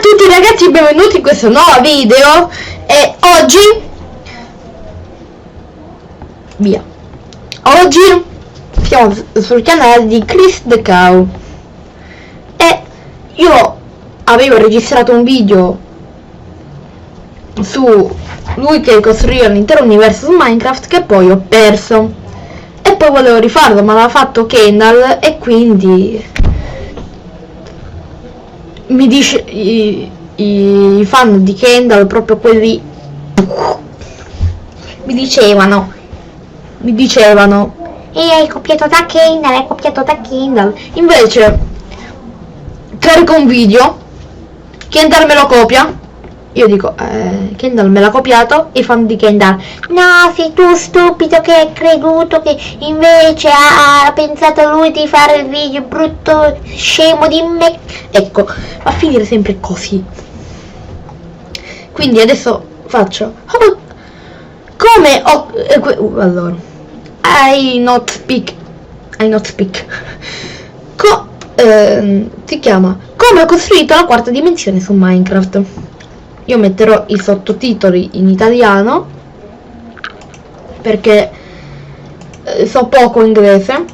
tutti ragazzi, benvenuti in questo nuovo video. E oggi siamo sul canale di Chris the Cow e io avevo registrato un video su lui che costruiva l'intero universo su Minecraft, che poi ho perso e poi volevo rifarlo, ma l'ha fatto Kendall e quindi mi dice i fan di Kendall, proprio quelli, mi dicevano hai copiato da Kendall, invece carico un video, Kendall me lo copia, io dico Kendall me l'ha copiato, i fan di Kendall: no, sei tu stupido che hai creduto che invece ha pensato lui di fare il video, brutto scemo di me. Ecco, va a finire sempre così. Quindi adesso faccio come allora I not speak si chiama come ho costruito la quarta dimensione su Minecraft. Io metterò i sottotitoli in italiano perché so poco inglese.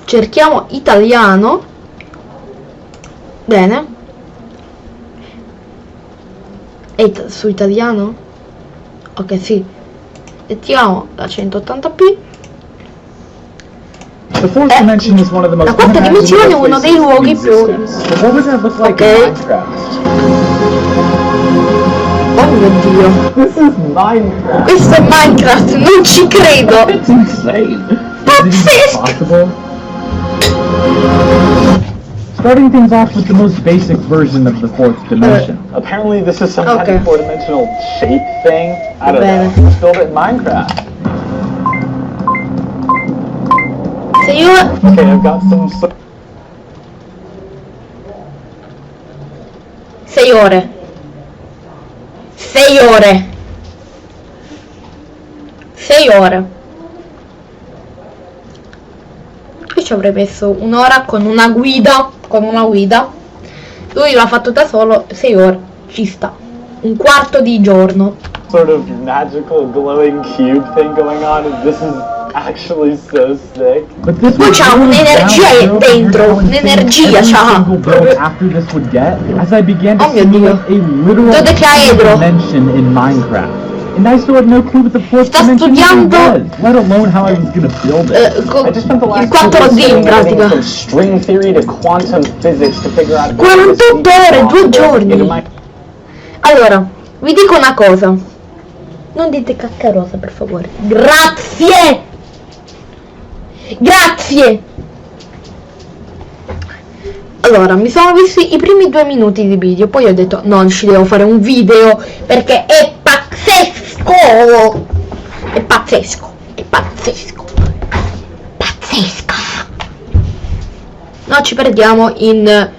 Cerchiamo italiano. Bene. E su italiano? Ok, sì. Mettiamo la 180p. The fourth dimension is one of the most la quarta dimensione è uno dei luoghi più... What would that look like in Minecraft? Oh mio Dio. This is Minecraft. Questo è Minecraft, non ci credo. It's insane. Pazzesco. Starting things off with the most basic version of the fourth dimension. Apparently this is some kind of four-dimensional shape thing. I don't know. Let's build it in Minecraft. Se io... Okay, I've got some... 6 ore. 6 ore. 6 ore. Io ci avrei messo un'ora con una guida. Lui l'ha fatto da solo. 6 ore. Ci sta. Un quarto di giorno. Sort of magical glowing cube thing going on, and this is actually so sick. Poi c'ha un'energia dentro, un'energia c'ha. Oh mio Dio. Dodecaedro. And I still had no clue what the fourth dimension was, let alone how I was gonna build it. Il 4D in pratica. 48 ore, 2 giorni. Allora, vi dico una cosa. Non dite caccarosa, per favore. Grazie! Grazie! Allora, mi sono visti i primi 2 minuti di video, poi ho detto no, ci devo fare un video perché è pazzesco! È pazzesco! No, ci perdiamo in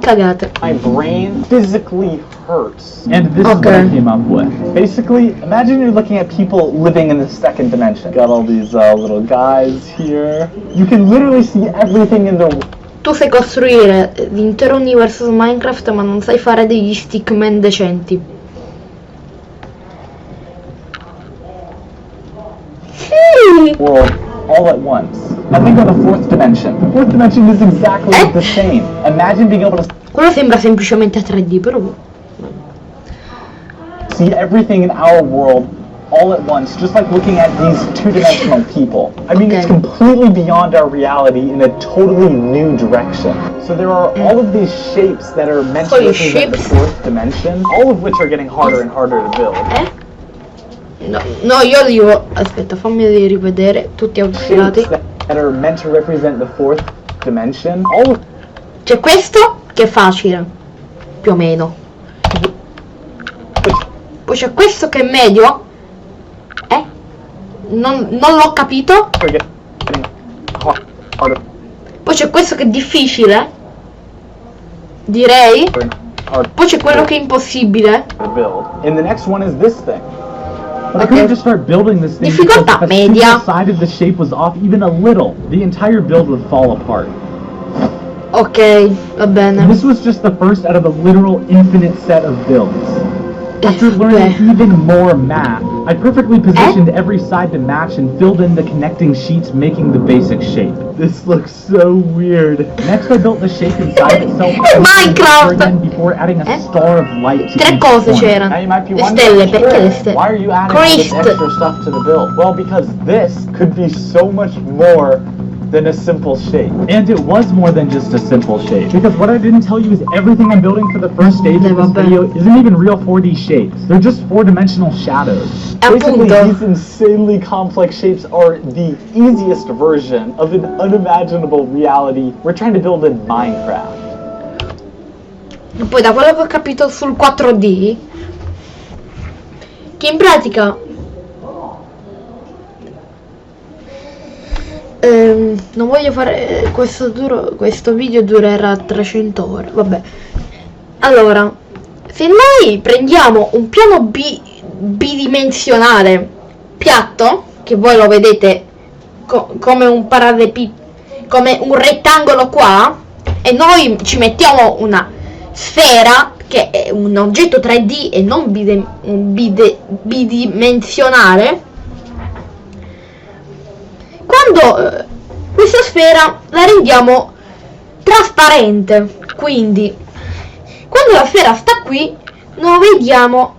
cagate. My brain physically hurts. And this is what I came up with. Basically, imagine you're looking at people living in the second dimension. Got all these little guys here. You can literally see everything in their... Tu sai costruire l'intero universo su Minecraft, ma non sai fare degli stickman decenti. World all at once. Now think of the fourth dimension. The fourth dimension is exactly the same. Imagine being able to Quello sembra semplicemente 3D, però see everything in our world all at once, just like looking at these two-dimensional people. I mean, it's completely beyond our reality in a totally new direction. So there are all of these shapes that are meant to represent the fourth dimension, all of which are getting harder and harder to build. No, io devo... Aspetta, fammi rivedere tutti autofilati. That are meant to represent the fourth dimension. C'è questo che è facile, più o meno. Poi c'è questo che è medio. Non l'ho capito. Poi c'è questo che è difficile, direi. Poi c'è quello che è impossibile. And the next one is this thing. But I couldn't just start building this thing because Difficoltà if a media. single side of the shape was off even a little, the entire build would fall apart. Ok, va bene. This was just the first out of a literal infinite set of builds. After learning even more math, I perfectly positioned every side to match and filled in the connecting sheets, making the basic shape. This looks so weird. Next I built the shape inside itself Minecraft! again before adding a star of light to Tre each cose corner. c'erano. Now you might be Le wondering, stelle, perché le stelle? why are you adding all this Christ. extra stuff to the build? Well, because this could be so much more than a simple shape. And it was more than just a simple shape. Because what I didn't tell you is everything I'm building for the first stage of this video isn't even real 4D shapes. They're just four-dimensional shadows. Basically, these insanely complex shapes are the easiest version of an unimaginable reality we're trying to build in Minecraft. Poi da quello che ho capito sul 4D, che in pratica non voglio fare questo video durerà 300 ore, vabbè. Allora, se noi prendiamo un piano bidimensionale piatto, che voi lo vedete come un come un rettangolo qua, e noi ci mettiamo una sfera che è un oggetto 3D e non bidimensionale, quando questa sfera la rendiamo trasparente, quindi quando la sfera sta qui non vediamo,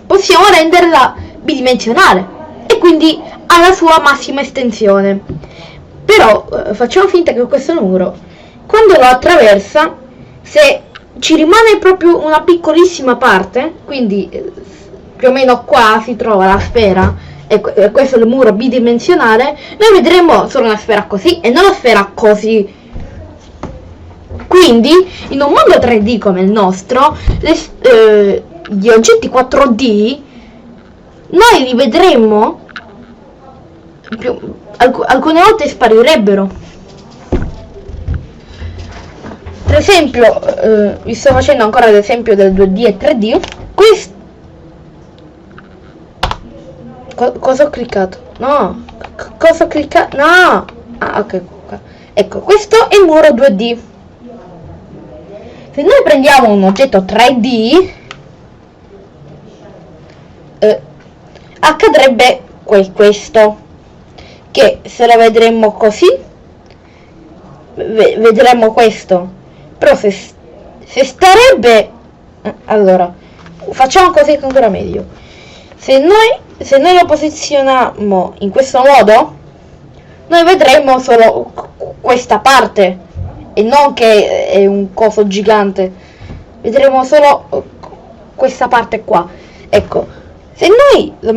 possiamo renderla bidimensionale e quindi ha la sua massima estensione. Però facciamo finta che questo muro, quando lo attraversa, se ci rimane proprio una piccolissima parte, quindi più o meno qua si trova la sfera, e questo è il muro bidimensionale, noi vedremo solo una sfera così e non una sfera così. Quindi in un mondo 3D come il nostro, gli oggetti 4D noi li vedremo alcune volte sparirebbero. Per esempio, vi sto facendo ancora l'esempio del 2D e 3D. Cosa ho cliccato? No, cosa ho cliccato? No! Ah, ok. Ecco, questo è il muro 2D. Se noi prendiamo un oggetto 3D, accadrebbe questo, che se lo vedremmo così, vedremo questo. Però se starebbe... allora, facciamo così che ancora meglio. Se noi lo posizioniamo in questo modo, noi vedremo solo questa parte e non che è un coso gigante, vedremo solo questa parte qua. Ecco, se noi lo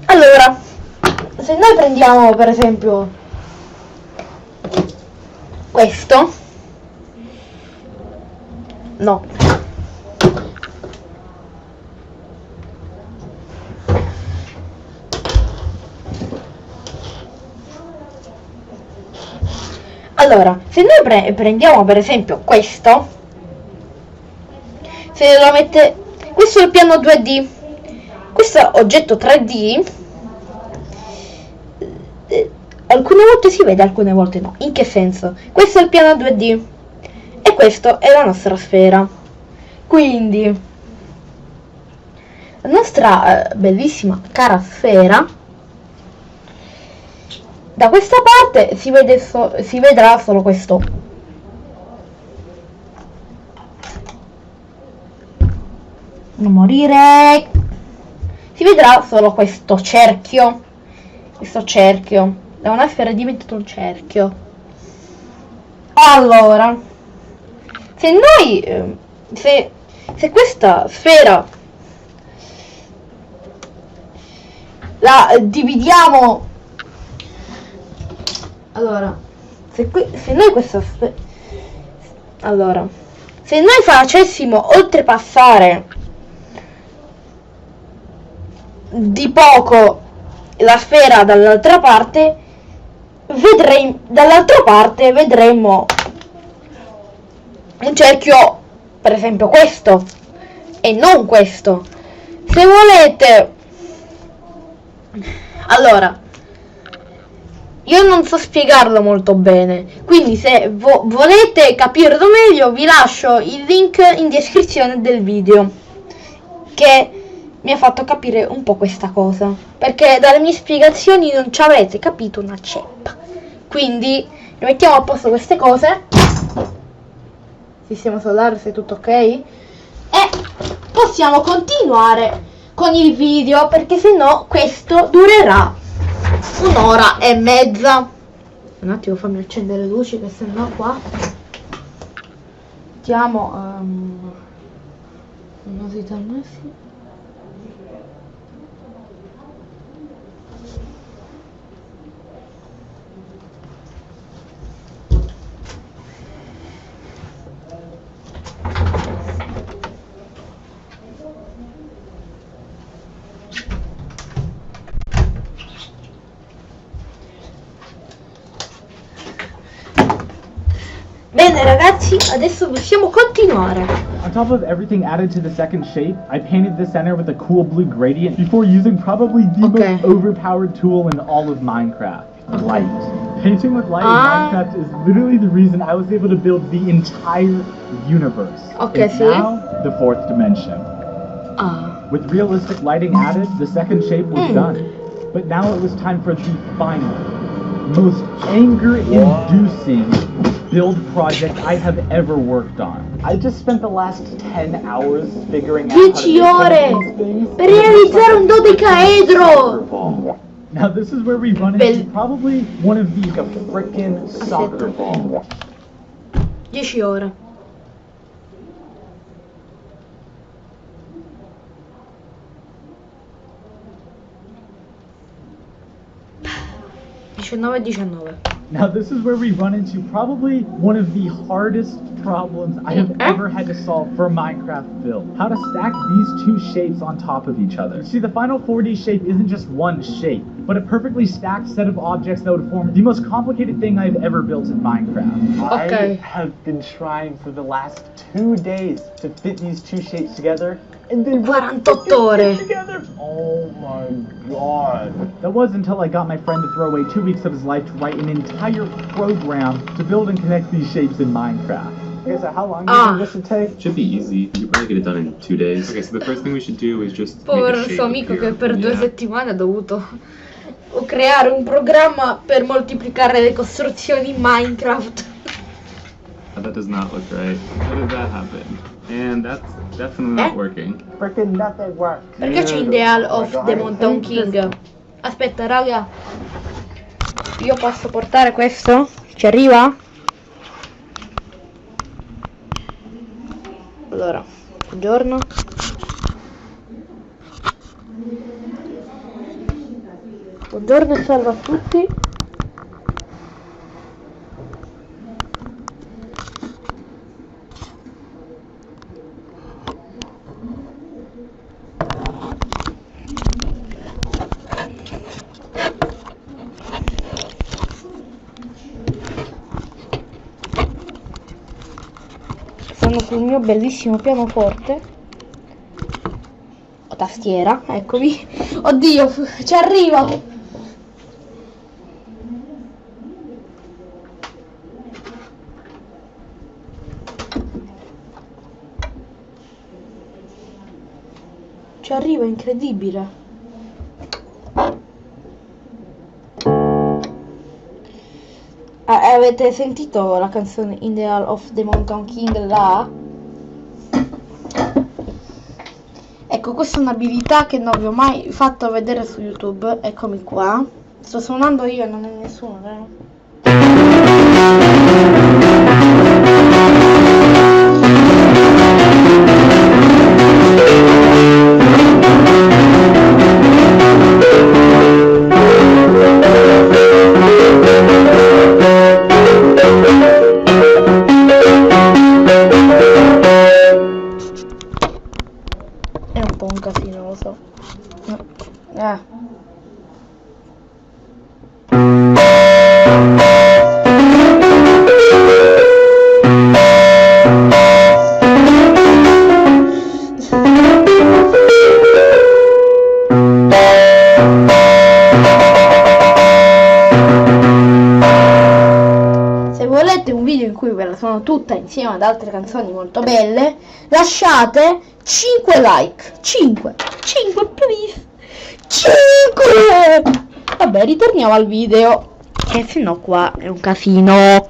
allora, se noi prendiamo per esempio questo, no, allora, se noi prendiamo per esempio questo, se lo mette, questo è il piano 2D, questo oggetto 3D, alcune volte si vede, alcune volte no. In che senso? Questo è il piano 2D e questo è la nostra sfera. Quindi la nostra bellissima cara sfera, da questa parte si vedrà solo questo. Non morire. Si vedrà solo questo cerchio. Questo cerchio. Da una sfera è diventato un cerchio. Allora, se noi se questa sfera la dividiamo, allora, se noi questa sfera, allora, se noi facessimo oltrepassare di poco la sfera dall'altra parte, vedremo, dall'altra parte vedremo un cerchio, per esempio questo, e non questo. Se volete, allora, io non so spiegarlo molto bene, quindi se volete capirlo meglio vi lascio il link in descrizione del video, che mi ha fatto capire un po' questa cosa, perché dalle mie spiegazioni non ci avete capito una ceppa. Quindi rimettiamo a posto queste cose, sistema solare, se è tutto ok, e possiamo continuare con il video, perché se no questo durerà 1 ora e mezza. Un attimo, fammi accendere le luci, che se no qua mettiamo luminosità al massimo. Bene ragazzi, adesso possiamo continuare. On top of everything added to the second shape, I painted the center with a cool blue gradient before using probably the most overpowered tool in all of Minecraft, light. Painting with light in Minecraft is literally the reason I was able to build the entire universe. Okay, and now, the fourth dimension. With realistic lighting added, the second shape was done. But now it was time for the final, most anger-inducing build project I have ever worked on. I just spent the last 10 hours figuring out how to 10 ore per realizzare un dodecaedro. Now this is where we run into probably one of the frickin' soccer ball. 10 ore. Now this is where we run into probably one of the hardest problems I have ever had to solve for a Minecraft build. How to stack these two shapes on top of each other. See, the final 4D shape isn't just one shape, but a perfectly stacked set of objects that would form the most complicated thing I've ever built in Minecraft. I have been trying for the last 2 days to fit these two shapes together, and they 48 ore. together. Oh my god. That was until I got my friend to throw away 2 weeks of his life to write an entire program to build and connect these shapes in Minecraft. Okay, so how long do you think this should take? It should be easy. You could probably get it done in 2 days. Okay, so the first thing we should do is just Povero make a shape suo amico appear. che per 2 settimane ha dovuto creare un programma per moltiplicare le costruzioni in Minecraft. That does not look right. How did that happen? And that's definitely not working. Freaking nothing works. Perché c'è Ideal of the Mountain King? Aspetta raga, io posso portare questo? Ci arriva? Allora, buongiorno. Buongiorno e salve a tutti. Sono sul mio bellissimo pianoforte o tastiera, eccomi. Oddio, ci arriva. Ci arriva, incredibile. Avete sentito la canzone Ideal of the Mountain King là? Ecco, questa è un'abilità che non vi ho mai fatto vedere su YouTube. Eccomi qua. Sto suonando io, non è nessuno, vero? È un po' un casino, lo so. sono tutte insieme ad altre canzoni molto belle, lasciate 5 like. 5 please. 5. Vabbè, ritorniamo al video, che se no qua è un casino.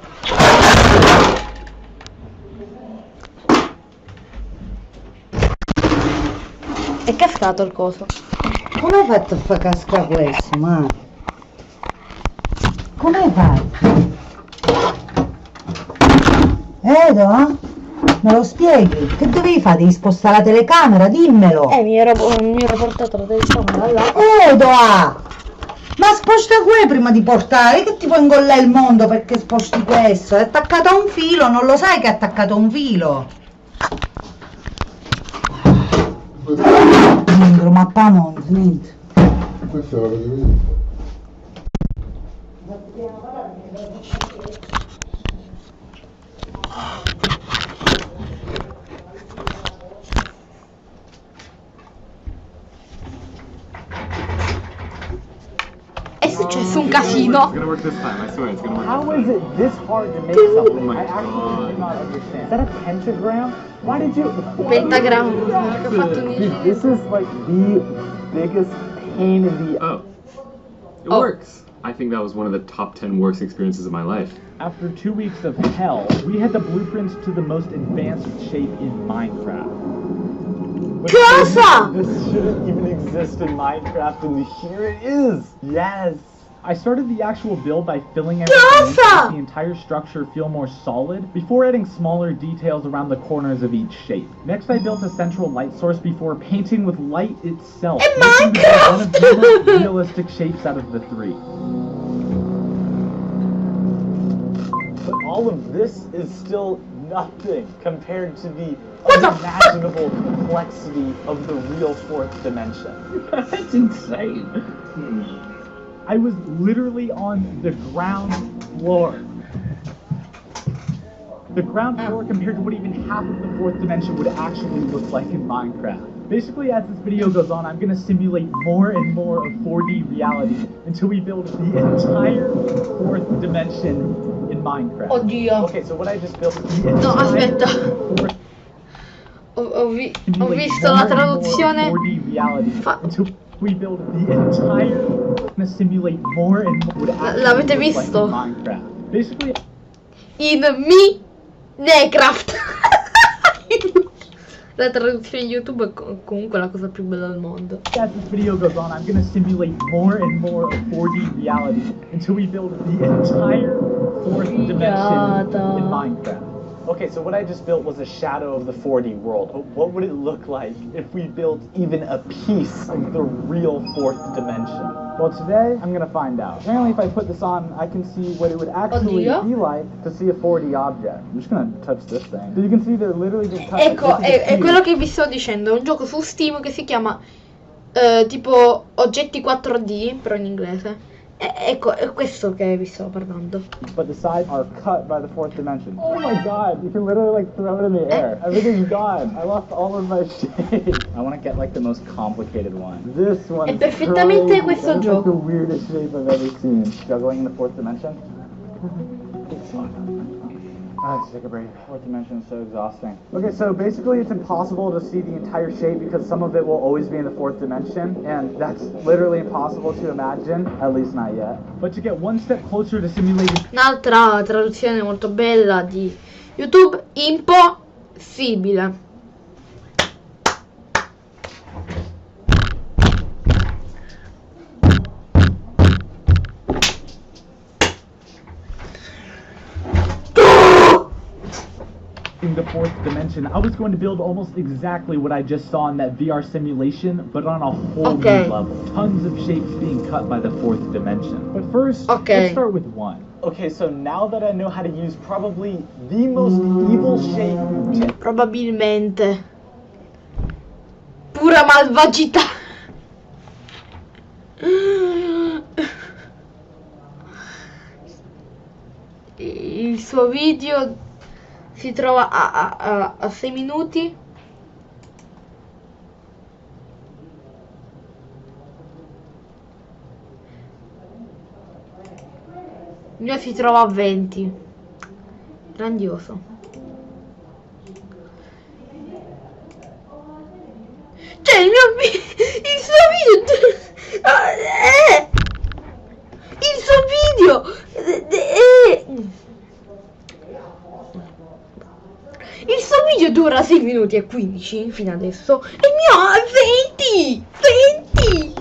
È cascato il coso. Come hai fatto a far cascare questo, ma? Come hai fatto? Edo? Me lo spieghi? Che dovevi fare? Devi spostare la telecamera, dimmelo! Mi ero portato la telecamera là. Edo! Ma sposta qui prima di portare, che ti puoi ingollare il mondo perché sposti questo? È attaccato a un filo, non lo sai che è attaccato a un filo? Ma non niente. Questo lo vedo io. È successo un casino. It's gonna work this time, I swear it's gonna work How this is time. it this hard to make something? my I actually do God. not understand. Is that a pentagram? Why did you? Pentagramma, perché ho fatto un Dude, this is like the biggest pain in the. Oh. It Oh. works. I think that was one of the top 10 worst experiences of my life. After 2 weeks of hell, we had the blueprints to the most advanced shape in Minecraft. But Cosa? This shouldn't even exist in Minecraft, and here it is. Yes. I started the actual build by filling everything in to Cosa? make the entire structure feel more solid before adding smaller details around the corners of each shape. Next, I built a central light source before painting with light itself, In making the build one of the Minecraft! most realistic shapes out of the 3. But all of this is still nothing compared to the unimaginable complexity of the real 4th dimension. That's insane. I was literally on the ground floor. The ground floor compared to what even half of the 4th dimension would actually look like in Minecraft. Basically, as this video goes on, I'm going to simulate more and more of 4D reality until we build the entire 4th dimension in Minecraft. Oddio. Okay, so what I just built is the No, entire aspetta. 4th Ho visto la traduzione. 4D reality Fa- until we build the entire. Gonna simulate more and more would actually L'avete look like visto? in Minecraft. Basically, In Minecraft. La traduzione in YouTube è comunque la cosa più bella del mondo. as this video goes on, I'm gonna simulate more and more of 4D reality until we build the entire 4th dimension in Minecraft. Okay, so what I just built was a shadow of the 4D world. But what would it look like if we built even a piece of the real 4th dimension? Well, today I'm gonna find out. Apparently, if I put this on, I can see what it would actually Oddio. be like to see a 4D object. I'm just gonna touch this thing. So you can see they're literally just Ecco, è quello che vi sto dicendo. È un gioco su Steam che si chiama tipo oggetti 4D, però in inglese. Ecco, è questo che vi sto parlando. But the sides are cut by the 4th dimension. Oh my god, you can literally like throw it in the air. Everything's gone. I lost all of my shape. I want to get like the most complicated one. This one È perfettamente questo Like gioco. the weirdest shape I've ever seen. Juggling in the 4th dimension. Ah, let's take a break. 4th dimension is so exhausting. Okay, so basically it's impossible to see the entire shape because some of it will always be in the 4th dimension, and that's literally impossible to imagine, at least not yet. But to get one step closer to simulating Un'altra traduzione molto bella di YouTube, impossibile. the 4th dimension, I was going to build almost exactly what I just saw in that VR simulation, but on a whole Okay. new level. Tons of shapes being cut by the 4th dimension. But first, Okay. let's start with one. Okay, so now that I know how to use probably the most evil shape Probabilmente. Pura malvagità. Il suo video si trova a 6 minuti. Il mio si trova a 20. Grandioso. Cioè il suo video dura 6 minuti e 15 fino adesso e il mio ha 20.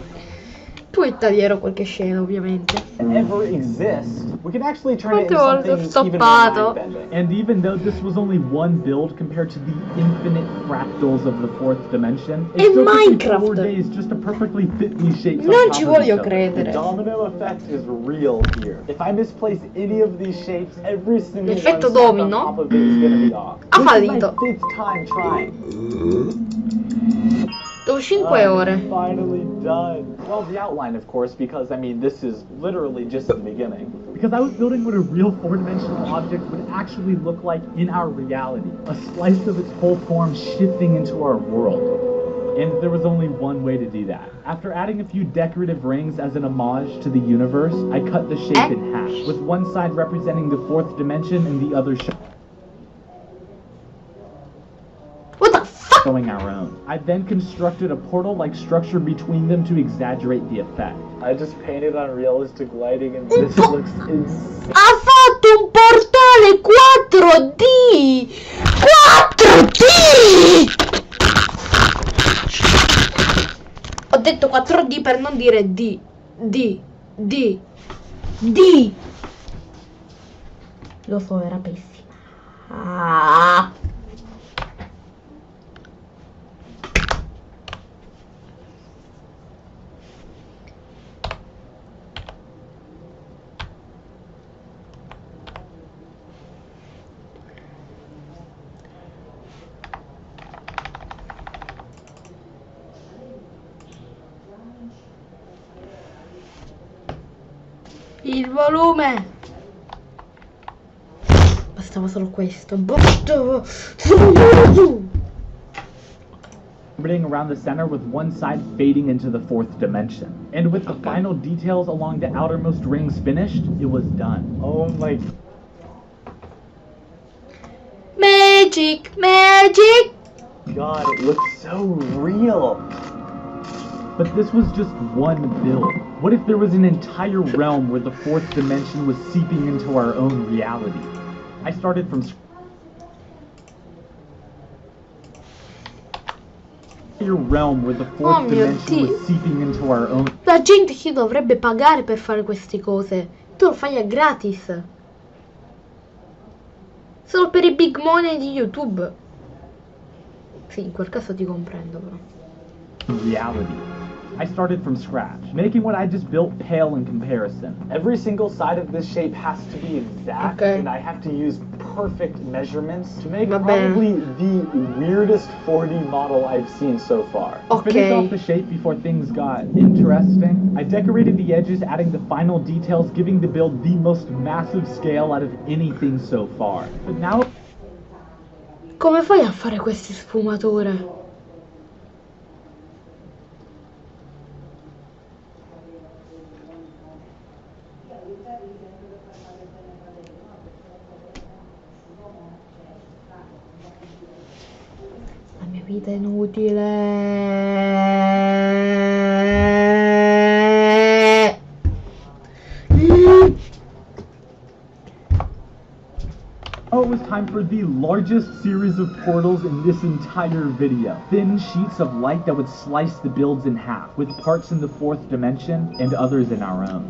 Poi taglierò qualche scena ovviamente. Ever exist, we can actually turn it Quante into volte ho something even more stoppato? mind-bending. And even though this was only one build compared to the infinite fractals of the fourth dimension, È it still took me Minecraft. 4 days just to perfectly fit these shapes on Non top ci of voglio each other. The credere. domino effect is real here. If I misplace any of these shapes, every single one L'effetto stacked on domino top of it is gonna be off. ha This is fallito. my 5th time trying. Dopo 5 I'm ore. finally done. Well, the outline, of course, because I mean, this is literally just the beginning. Because I was building what a real four-dimensional object would actually look like in our reality. A slice of its whole form shifting into our world. And there was only one way to do that. After adding a few decorative rings as an homage to the universe, I cut the shape in half, with one side representing the fourth dimension and the other What the fuck? showing our own. I then constructed a portal-like structure between them to exaggerate the effect. I just painted on realistic lighting and this looks insane. Ha fatto un portale 4D! 4D! Ho detto 4D per non dire D. Lo so, era pessima. Ah. Il volume. Bastava solo questo. Bastava solo. Orbiting around the center with one side fading into the fourth dimension. And with the final details along the outermost rings finished, it was done. Oh my Magic. god, it looks so real. But this was just one build. What if there was an entire realm where the fourth dimension was seeping into our own reality? I started from entire realm where the fourth Oh mio dimension Dio. was seeping into our own. La gente ci dovrebbe pagare per fare queste cose. Tu lo fai a gratis. Solo per i big money di YouTube. Sì, in quel caso ti comprendo però. Reality. I started from scratch, making what I just built pale in comparison. Every single side of this shape has to be exact, Okay. and I have to use perfect measurements to make Va bene. probably the weirdest 4D model I've seen so far. To finish off the Ok. shape before things got interesting, I decorated the edges, adding the final details, giving the build the most massive scale out of anything so far. But now Come fai a fare queste sfumature? La mia vita è inutile. oh, it was time for the largest series of portals in this entire video. Thin sheets of light that would slice the builds in half, with parts in the fourth dimension and others in our own.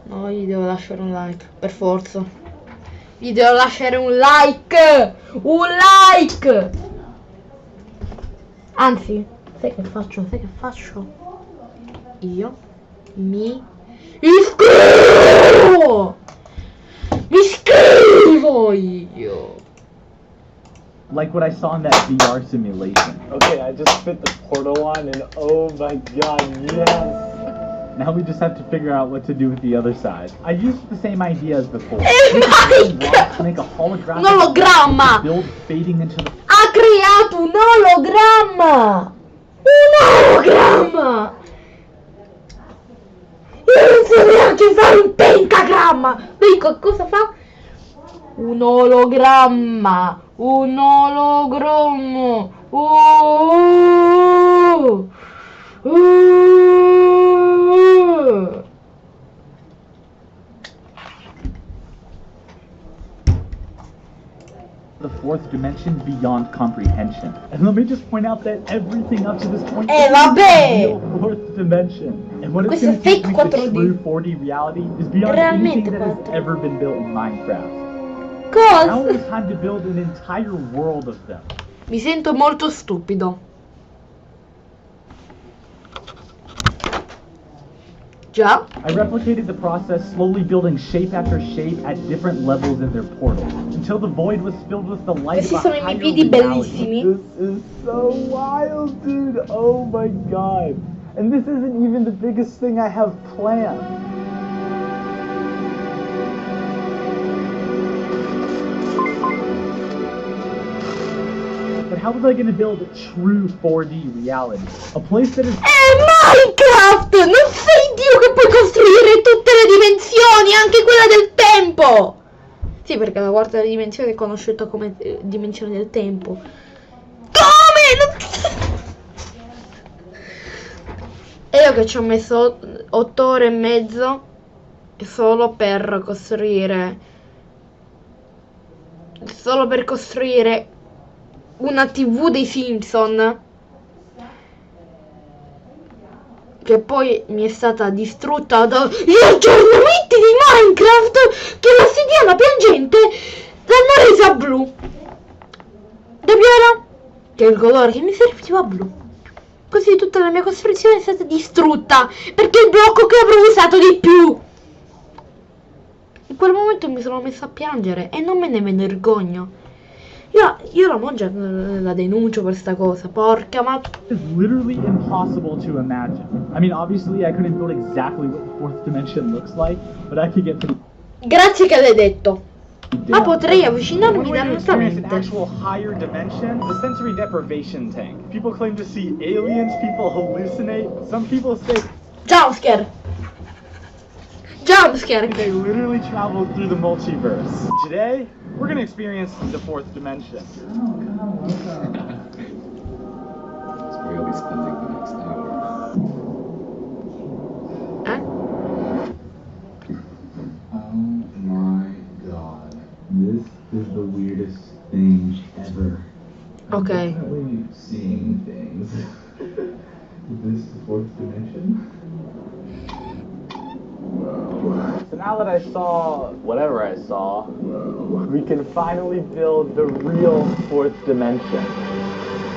No, gli devo lasciare un like, per forza. Gli devo lasciare un like! Un like! Anzi, sai che faccio? Io mi iscrivo! Mi iscrivo io! Like what I saw in that VR simulation. Okay, I just fit the portal on, and oh my god, yes! Now we just have to figure out what to do with the other side. I used the same idea as before. Mike! To make a holographic Un ologramma! build fading into the Ha creato un ologramma! Un ologramma! Non so neanche fare un pentagramma! Dico, cosa fa? Un ologramma! Un ologramma! The fourth dimension beyond comprehension. And let me just point out that everything up to this point is vabbè! the real fourth dimension. And what it's Questo è going to take to fake make the 4D. true 4D reality is beyond Realmente anything that has 4D. ever been built in Minecraft. Now Cosa? it was time to build an entire world of them. Mi sento molto stupido. Già? I replicated the process, slowly building shape after shape at different levels in their portals, until the void was filled with the light Questi of a sono i miei higher piedi reality. bellissimi. This is so wild, dude! Oh my god! And this isn't even the biggest thing I have planned. But how was I gonna build a true 4D reality? A place that is Minecraft! Non sei Dio che puoi costruire tutte le dimensioni, anche quella del tempo! Sì, perché la quarta dimensione è conosciuta come dimensione del tempo. Come? E io che ci ho messo 8 ore e mezzo solo per costruire una TV dei Simpson, che poi mi è stata distrutta dagli aggiornamenti di Minecraft, che la sediana piangente l'hanno resa blu. Da viola, che è il colore che mi serviva, blu. Così tutta la mia costruzione è stata distrutta, perché è il blocco che avrò usato di più. In quel momento mi sono messa a piangere e non me ne vergogno. Io la Mongia la denuncio per sta cosa, porca ma... is literally impossible to imagine. I mean, obviously I couldn't build exactly what the fourth dimension looks like, but I could get pretty Grazie che l'hai detto. Ma down. potrei avvicinarmi One way to experience an dall'utente. actual higher dimension, the sensory deprivation tank. People claim to see aliens, people hallucinate, some people say Jumpscare. Jumpscare. they literally travel through the multiverse. Today, we're gonna experience the fourth dimension. It's where you'll be spending the next hour. Eh? Oh my god. This is the weirdest thing ever. I'm Okay. definitely seeing things. Is this the fourth dimension? So now that I saw whatever I saw, we can finally build the real fourth dimension.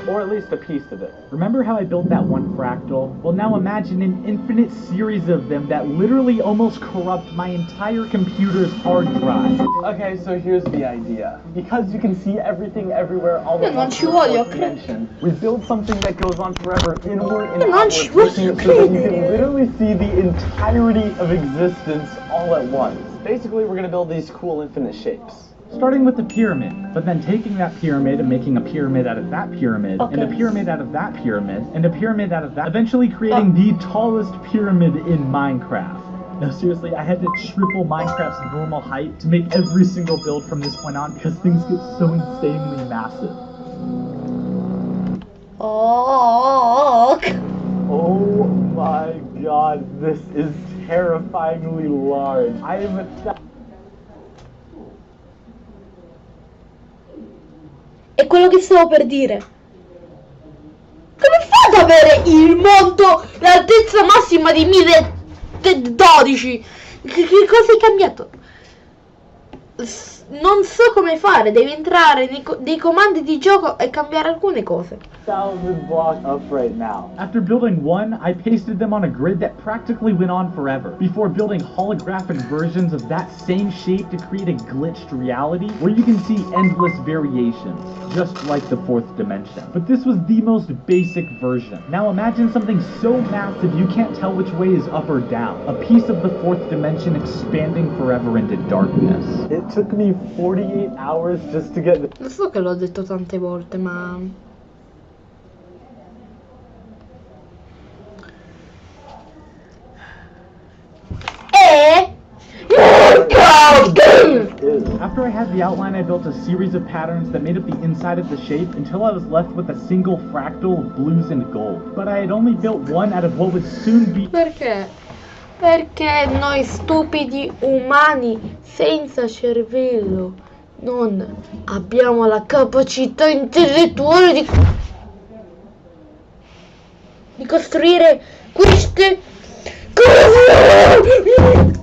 Or at least a piece of it. Remember how I built that one fractal? Well, now imagine an infinite series of them that literally almost corrupt my entire computer's hard drive. Okay, so here's the idea. Because you can see everything everywhere all Io at non once ci in the voglio fourth dimension, we build something that goes on forever inward and Io non ci outward, voglio making it so that you can credere. literally see the entirety of existence all at once. Basically, we're gonna build these cool infinite shapes. Starting with the pyramid, but then taking that pyramid and making a pyramid out of that pyramid, and a Okay. pyramid out of that pyramid, and a pyramid out of that, eventually creating the tallest pyramid in Minecraft. No, seriously, I had to triple Minecraft's normal height to make every single build from this point on because things get so insanely massive. Oh. Oh my god, this is terrifyingly large. I am a È quello che stavo per dire. Come fa ad avere il mondo l'altezza massima di 1012? Che cosa è cambiato? Non so come fare, devi entrare nei comandi di gioco e cambiare alcune cose. 1,000 blocks up right now. After building one, I pasted them on a grid that practically went on forever, before building holographic versions of that same shape to create a glitched reality where you can see endless variations, just like the fourth dimension. But this was the most basic version. Now imagine something so massive you can't tell which way is up or down, a piece of the fourth dimension expanding forever into darkness. It took me 48 hours just to get Lo so che l'ho detto tante volte, ma... After I had the outline, I built a series of patterns that made up the inside of the shape until I was left with a single fractal of blues and gold. But I had only built one out of what would soon be... Perché? Perché noi stupidi umani senza cervello non abbiamo la capacità intellettuale di costruire queste cose.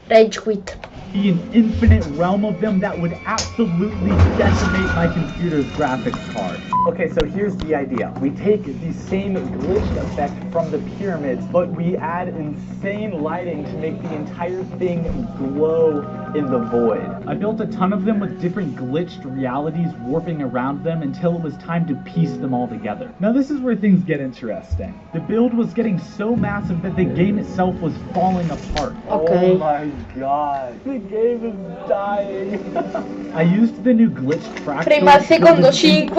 Rage quit. Be an infinite realm of them that would absolutely decimate my computer's graphics card. Okay, so here's the idea. We take the same glitch effect from the pyramids, but we add insane lighting to make the entire thing glow in the void. I built a ton of them with different glitched realities warping around them until it was time to piece them all together. Now this is where things get interesting. The build was getting so massive that the game itself was falling apart. Okay. Oh my god. The game is dying. I used the new glitched fractal. Prima al secondo 5.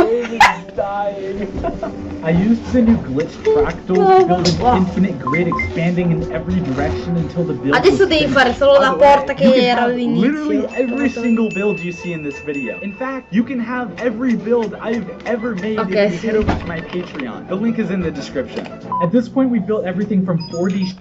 I used the new glitched fractal to build an infinite grid expanding in every direction until the build Adesso was devi finished. fare solo la porta che You can era have all'inizio. literally every single build you see in this video. In fact, you can have every build I've ever made Okay, if you head over to my Patreon. The link is in the description. At this point, we built everything from 4D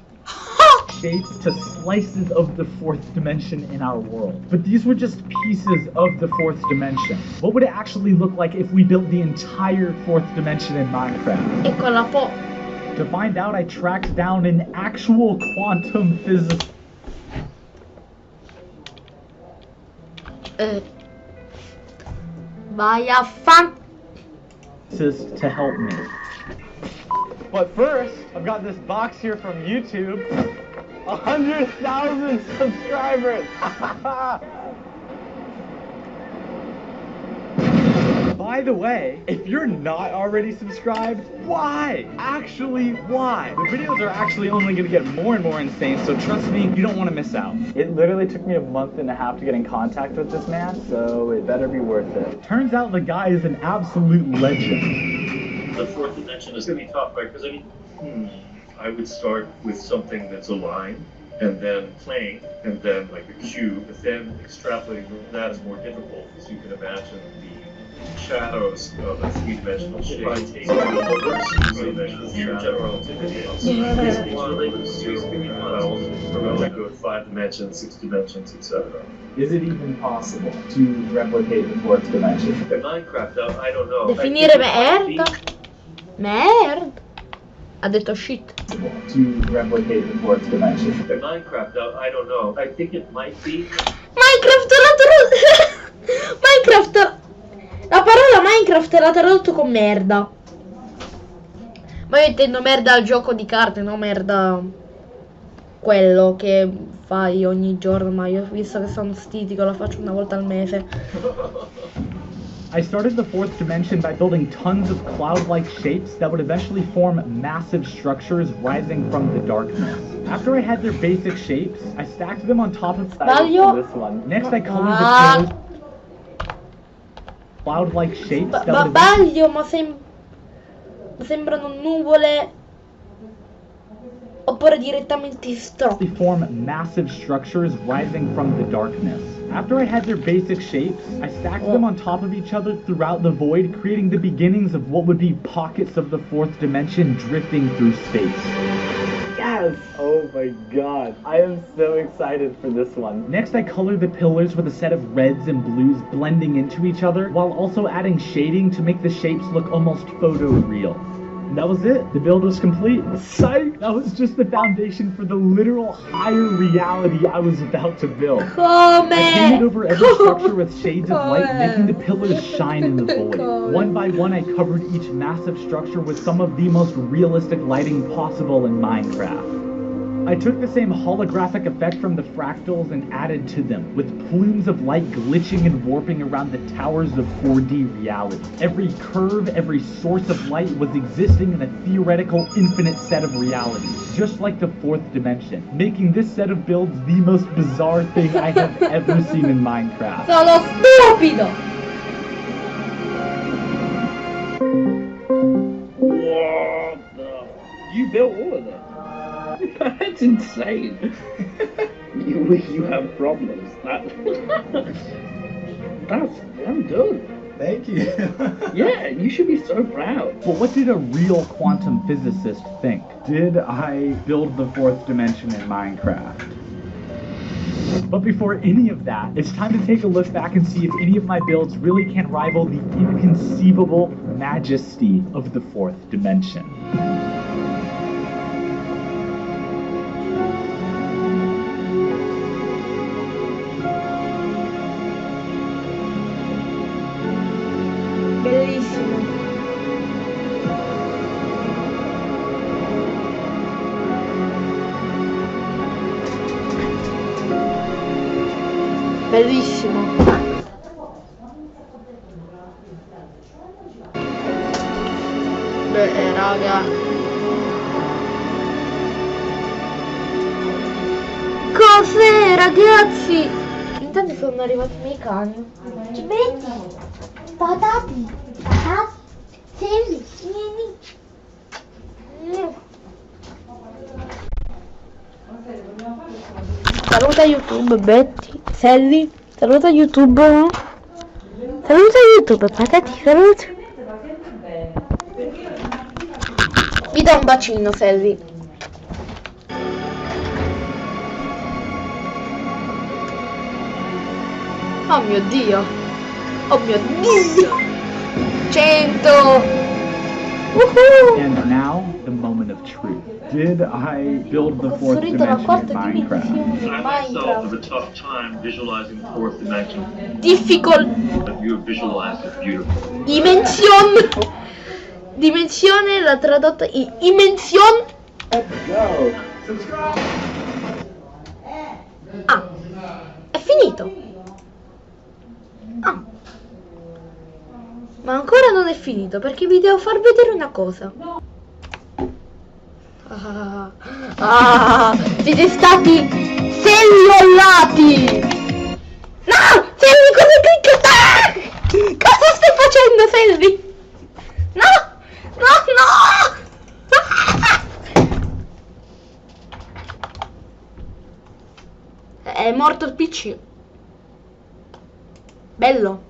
shapes to slices of the fourth dimension in our world. But these were just pieces of the fourth dimension. What would it actually look like if we built the entire fourth dimension in Minecraft? E con la To find out, I tracked down an actual quantum physicist vai a fan. to help me. But first, I've got this box here from YouTube. 100,000 subscribers! By the way, if you're not already subscribed, why? Actually, why? The videos are actually only going to get more and more insane, so trust me, you don't want to miss out. It literally took me a month and a half to get in contact with this man, so it better be worth it. Turns out the guy is an absolute legend. The fourth dimension is going to be tough, right? Because I would start with something that's a line, and then plane, and then like a cube, but then extrapolating from that is more difficult, because you can imagine the shadows of a three-dimensional shape. General relativity go 5 dimensions, 6 dimensions, etc. Is it even possible to replicate the fourth dimension? In Minecraft, I don't know. Definire merda. Merda. Ha detto shit. To replicate the fourth dimension. In Minecraft, I don't know. I think it might be. Minecraft l'ha Minecraft. La parola Minecraft l'ha tradotto con merda. Ma io intendo merda al gioco di carte, no merda quello che fai ogni giorno, ma io visto che sono stitico la faccio una volta al mese. I started the fourth dimension by building tons of cloud-like shapes that would eventually form massive structures rising from the darkness. After I had their basic shapes, I stacked them on top of this one. Next I colored the pillars cloud-like shapes that would Baglio, ma sembrano nuvole oppure direttamente they form massive structures rising from the darkness. After I had their basic shapes, I stacked them on top of each other throughout the void, creating the beginnings of what would be pockets of the fourth dimension drifting through space. Yes! Oh my god. I am so excited for this one. Next, I colored the pillars with a set of reds and blues blending into each other, while also adding shading to make the shapes look almost photoreal. And that was it. The build was complete. Psych! That was just the foundation for the literal higher reality I was about to build. I painted over every structure with shades of light, making the pillars shine in the void. One by one, I covered each massive structure with some of the most realistic lighting possible in Minecraft. I took the same holographic effect from the fractals and added to them, with plumes of light glitching and warping around the towers of 4D reality. Every curve, every source of light was existing in a theoretical infinite set of realities, just like the fourth dimension, making this set of builds the most bizarre thing I have ever seen in Minecraft. Sono stupido! You built all of that? That's insane. You have problems. That's good. Thank you. Yeah, you should be so proud. But what did a real quantum physicist think? Did I build the fourth dimension in Minecraft? But before any of that, it's time to take a look back and see if any of my builds really can rival the inconceivable majesty of the fourth dimension. Bellissimo. Bellissimo. Beh, raga. Cos'è, ragazzi? Intanto sono arrivati i miei cani. Cibetti, patati, semi, vieni. Saluta YouTube, Betty, Sally. Saluta YouTube. Saluta YouTube, patati, saluta. Vi do un bacino, Sally. Oh mio Dio. Oh mio Dio. 100. Woohoo! And now, the moment of truth. Did I build the fourth Costruito la dimension in quarta Minecraft? dimensione. I myself have a Minecraft. tough time visualizing the fourth dimension, Difficult. but you have visualized it beautifully. Dimensione l'ha tradotta in dimensione. Let's go. Subscribe. Ah, è finito. Ah. Ma ancora non è finito perché vi devo far vedere una cosa. Siete stati sellolati. No, Selvi, cosa clicca? Ah! Cosa stai facendo, Selvi? No, no. È morto il PC. Bello.